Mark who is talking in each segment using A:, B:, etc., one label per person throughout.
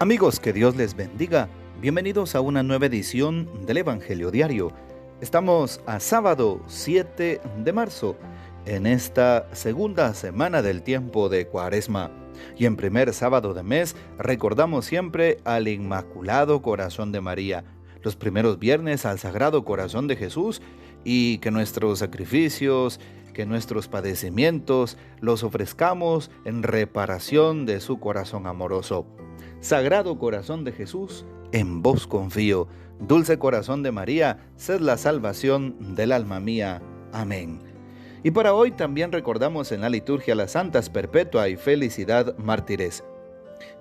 A: Amigos, que Dios les bendiga. Bienvenidos a una nueva edición del Evangelio Diario. Estamos a sábado 7 de marzo, en esta segunda semana del tiempo de Cuaresma. Y en primer sábado de mes recordamos siempre al Inmaculado Corazón de María, los primeros viernes al Sagrado Corazón de Jesús, y que nuestros sacrificios, que nuestros padecimientos los ofrezcamos en reparación de su corazón amoroso. Sagrado Corazón de Jesús, en vos confío. Dulce Corazón de María, sed la salvación del alma mía. Amén. Y para hoy también recordamos en la liturgia las santas Perpetua y Felicidad mártires.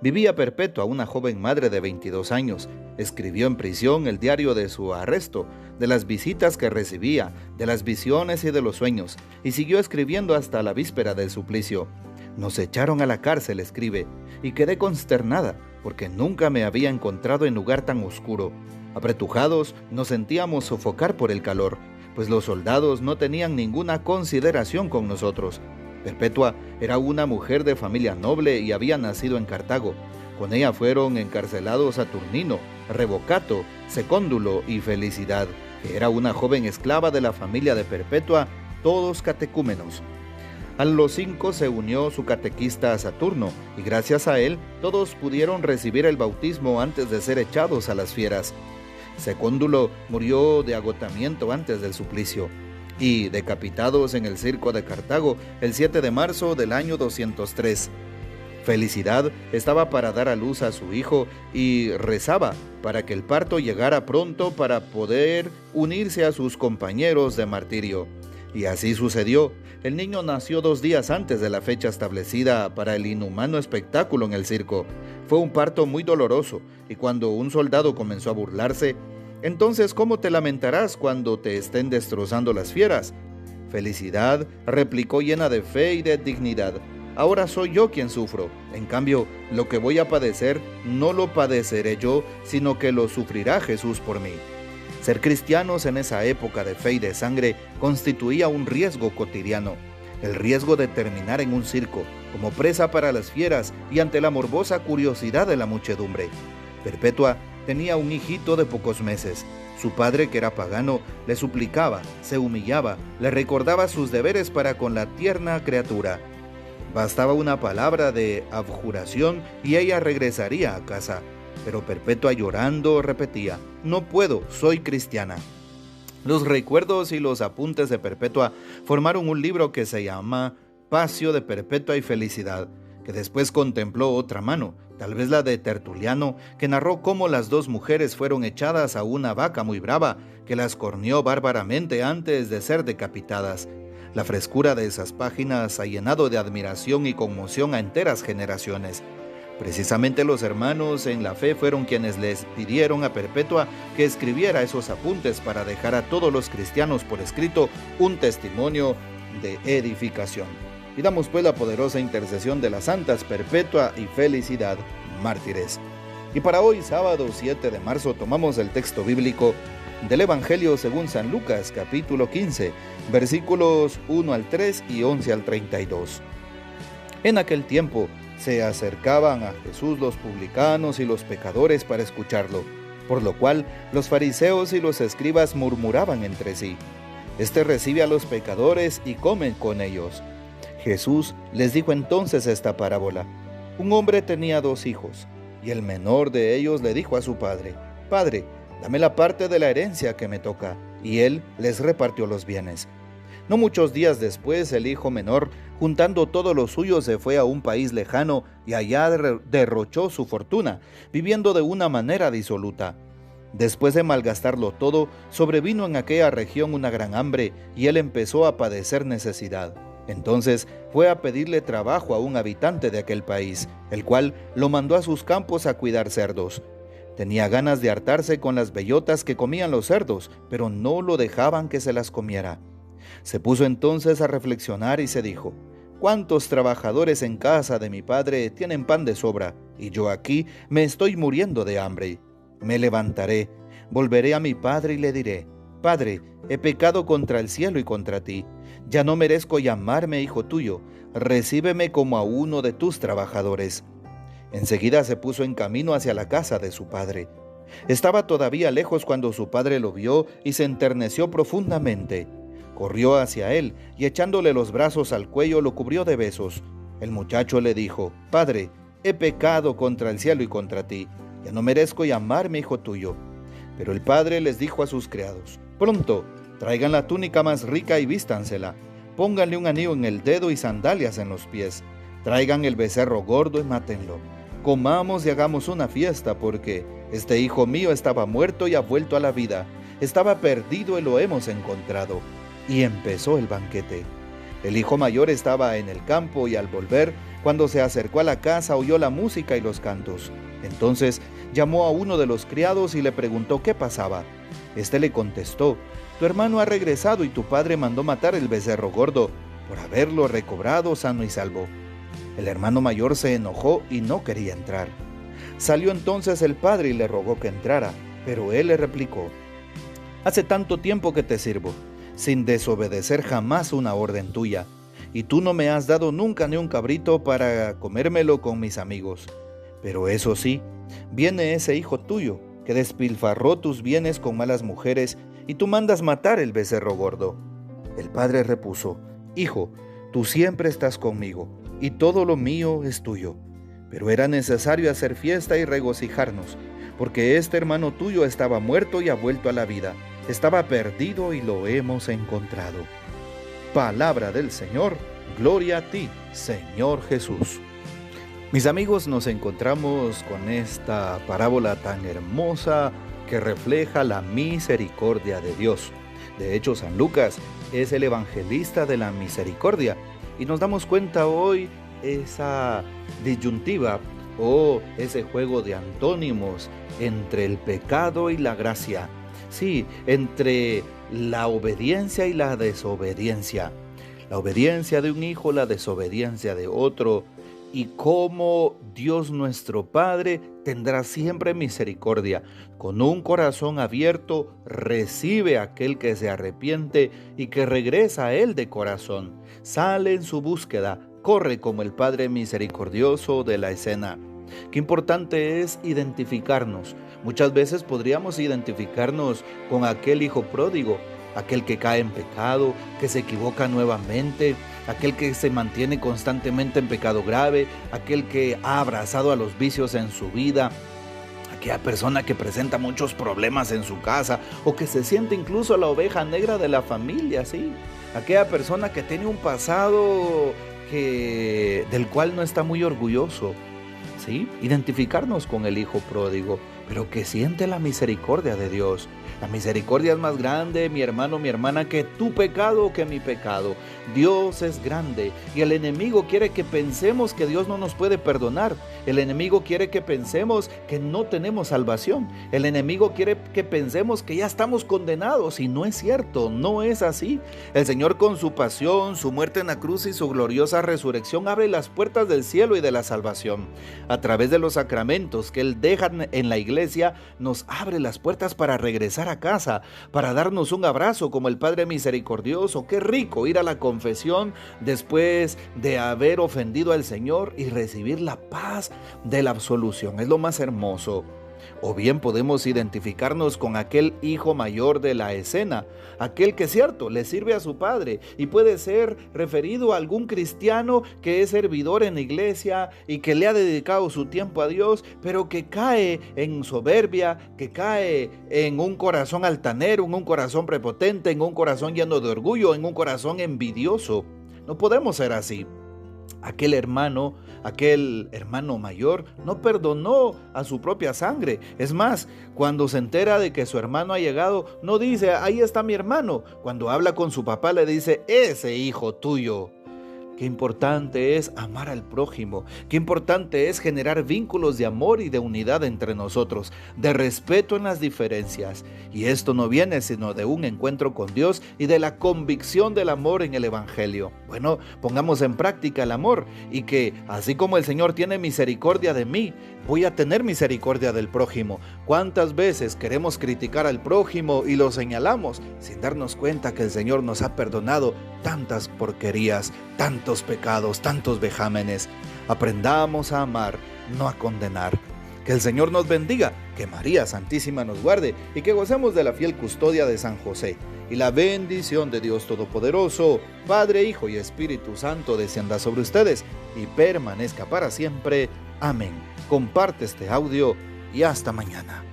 A: Vivía Perpetua, una joven madre de 22 años. Escribió en prisión el diario de su arresto, de las visitas que recibía, de las visiones y de los sueños, y siguió escribiendo hasta la víspera del suplicio. Nos echaron a la cárcel, escribe, y quedé consternada, porque nunca me había encontrado en lugar tan oscuro. Apretujados, nos sentíamos sofocar por el calor, pues los soldados no tenían ninguna consideración con nosotros. Perpetua era una mujer de familia noble y había nacido en Cartago. Con ella fueron encarcelados Saturnino, Revocato, Secóndulo y Felicidad, que era una joven esclava de la familia de Perpetua, todos catecúmenos. A los 5 se unió su catequista Saturno, y gracias a él todos pudieron recibir el bautismo antes de ser echados a las fieras. Secóndulo murió de agotamiento antes del suplicio, y decapitados en el circo de Cartago el 7 de marzo del año 203. Felicidad estaba para dar a luz a su hijo y rezaba para que el parto llegara pronto para poder unirse a sus compañeros de martirio. Y así sucedió. El niño nació 2 días antes de la fecha establecida para el inhumano espectáculo en el circo. Fue un parto muy doloroso, y cuando un soldado comenzó a burlarse, «Entonces, ¿cómo te lamentarás cuando te estén destrozando las fieras?». Felicidad replicó llena de fe y de dignidad: «Ahora soy yo quien sufro. En cambio, lo que voy a padecer no lo padeceré yo, sino que lo sufrirá Jesús por mí». Ser cristianos en esa época de fe y de sangre constituía un riesgo cotidiano, el riesgo de terminar en un circo, como presa para las fieras y ante la morbosa curiosidad de la muchedumbre. Perpetua tenía un hijito de pocos meses. Su padre, que era pagano, le suplicaba, se humillaba, le recordaba sus deberes para con la tierna criatura. Bastaba una palabra de abjuración y ella regresaría a casa. Pero Perpetua, llorando, repetía: «No puedo, soy cristiana». Los recuerdos y los apuntes de Perpetua formaron un libro que se llama Pasio de Perpetua y Felicidad, que después contempló otra mano, tal vez la de Tertuliano, que narró cómo las 2 mujeres fueron echadas a una vaca muy brava, que las corneó bárbaramente antes de ser decapitadas. La frescura de esas páginas ha llenado de admiración y conmoción a enteras generaciones. Precisamente los hermanos en la fe fueron quienes les pidieron a Perpetua que escribiera esos apuntes para dejar a todos los cristianos por escrito un testimonio de edificación. Pidamos pues la poderosa intercesión de las santas Perpetua y Felicidad mártires. Y para hoy, sábado 7 de marzo, tomamos el texto bíblico del Evangelio según San Lucas, capítulo 15, versículos 1 al 3 y 11 al 32. En aquel tiempo se acercaban a Jesús los publicanos y los pecadores para escucharlo, por lo cual los fariseos y los escribas murmuraban entre sí: «Este recibe a los pecadores y come con ellos». Jesús les dijo entonces esta parábola: Un hombre tenía 2 hijos, y el menor de ellos le dijo a su padre: «Padre, dame la parte de la herencia que me toca». Y él les repartió los bienes. No muchos días después, el hijo menor, juntando todo lo suyo, se fue a un país lejano y allá derrochó su fortuna, viviendo de una manera disoluta. Después de malgastarlo todo, sobrevino en aquella región una gran hambre y él empezó a padecer necesidad. Entonces fue a pedirle trabajo a un habitante de aquel país, el cual lo mandó a sus campos a cuidar cerdos. Tenía ganas de hartarse con las bellotas que comían los cerdos, pero no lo dejaban que se las comiera. Se puso entonces a reflexionar y se dijo: «¿Cuántos trabajadores en casa de mi padre tienen pan de sobra? Y yo aquí me estoy muriendo de hambre. Me levantaré, volveré a mi padre y le diré: Padre, he pecado contra el cielo y contra ti. Ya no merezco llamarme hijo tuyo. Recíbeme como a uno de tus trabajadores». Enseguida se puso en camino hacia la casa de su padre. Estaba todavía lejos cuando su padre lo vio y se enterneció profundamente. Corrió hacia él y echándole los brazos al cuello lo cubrió de besos. El muchacho le dijo: «Padre, he pecado contra el cielo y contra ti. Ya no merezco llamarme hijo tuyo». Pero el padre les dijo a sus criados: «Pronto, traigan la túnica más rica y vístansela. Pónganle un anillo en el dedo y sandalias en los pies. Traigan el becerro gordo y mátenlo. Comamos y hagamos una fiesta, porque este hijo mío estaba muerto y ha vuelto a la vida. Estaba perdido y lo hemos encontrado». Y empezó el banquete. El hijo mayor estaba en el campo y al volver, cuando se acercó a la casa, oyó la música y los cantos. Entonces llamó a uno de los criados y le preguntó qué pasaba. Este le contestó: «Tu hermano ha regresado y tu padre mandó matar el becerro gordo por haberlo recobrado sano y salvo». El hermano mayor se enojó y no quería entrar. Salió entonces el padre y le rogó que entrara, pero él le replicó: «Hace tanto tiempo que te sirvo, sin desobedecer jamás una orden tuya, y tú no me has dado nunca ni un cabrito para comérmelo con mis amigos. Pero eso sí, viene ese hijo tuyo, que despilfarró tus bienes con malas mujeres, y tú mandas matar el becerro gordo». El padre repuso: «Hijo, tú siempre estás conmigo, y todo lo mío es tuyo. Pero era necesario hacer fiesta y regocijarnos, porque este hermano tuyo estaba muerto y ha vuelto a la vida. Estaba perdido y lo hemos encontrado». Palabra del Señor. Gloria a ti, Señor Jesús. Mis amigos, nos encontramos con esta parábola tan hermosa que refleja la misericordia de Dios. De hecho, San Lucas es el evangelista de la misericordia y nos damos cuenta hoy esa disyuntiva o ese juego de antónimos entre el pecado y la gracia. Sí, entre la obediencia y la desobediencia. La obediencia de un hijo, la desobediencia de otro. Y cómo Dios nuestro Padre tendrá siempre misericordia. Con un corazón abierto recibe a aquel que se arrepiente y que regresa a Él de corazón. Sale en su búsqueda, corre como el Padre misericordioso de la escena. Qué importante es identificarnos. Muchas veces podríamos identificarnos con aquel hijo pródigo, aquel que cae en pecado, que se equivoca nuevamente, aquel que se mantiene constantemente en pecado grave, aquel que ha abrazado a los vicios en su vida, aquella persona que presenta muchos problemas en su casa o que se siente incluso la oveja negra de la familia, ¿sí? Aquella persona que tiene un pasado del cual no está muy orgulloso, ¿sí? Identificarnos con el hijo pródigo, pero que siente la misericordia de Dios. La misericordia es más grande, mi hermano, mi hermana, que tu pecado o que mi pecado. Dios es grande y el enemigo quiere que pensemos que Dios no nos puede perdonar. El enemigo quiere que pensemos que no tenemos salvación. El enemigo quiere que pensemos que ya estamos condenados y no es cierto, no es así. El Señor, con su pasión, su muerte en la cruz y su gloriosa resurrección, abre las puertas del cielo y de la salvación. A través de los sacramentos que Él deja en la iglesia, nos abre las puertas para regresar a casa, para darnos un abrazo como el Padre misericordioso. Qué rico ir a la confesión después de haber ofendido al Señor y recibir la paz de la absolución. Es lo más hermoso. O bien podemos identificarnos con aquel hijo mayor de la escena, aquel que, cierto, le sirve a su padre y puede ser referido a algún cristiano que es servidor en la iglesia y que le ha dedicado su tiempo a Dios, pero que cae en soberbia, que cae en un corazón altanero, en un corazón prepotente, en un corazón lleno de orgullo, en un corazón envidioso. No podemos ser así. Aquel hermano mayor no perdonó a su propia sangre. Es más, cuando se entera de que su hermano ha llegado, no dice: ahí está mi hermano. Cuando habla con su papá le dice: ese hijo tuyo. Qué importante es amar al prójimo, qué importante es generar vínculos de amor y de unidad entre nosotros, de respeto en las diferencias. Y esto no viene sino de un encuentro con Dios y de la convicción del amor en el Evangelio. Bueno, pongamos en práctica el amor y que, así como el Señor tiene misericordia de mí, voy a tener misericordia del prójimo. ¿Cuántas veces queremos criticar al prójimo y lo señalamos sin darnos cuenta que el Señor nos ha perdonado tantas porquerías, tantos pecados, tantos vejámenes? Aprendamos a amar no a condenar. Que el Señor nos bendiga, que María Santísima nos guarde y que gocemos de la fiel custodia de San José. Y la bendición de Dios Todopoderoso, Padre, Hijo y Espíritu Santo, descienda sobre ustedes y permanezca para siempre. Amén. Comparte este audio y hasta mañana.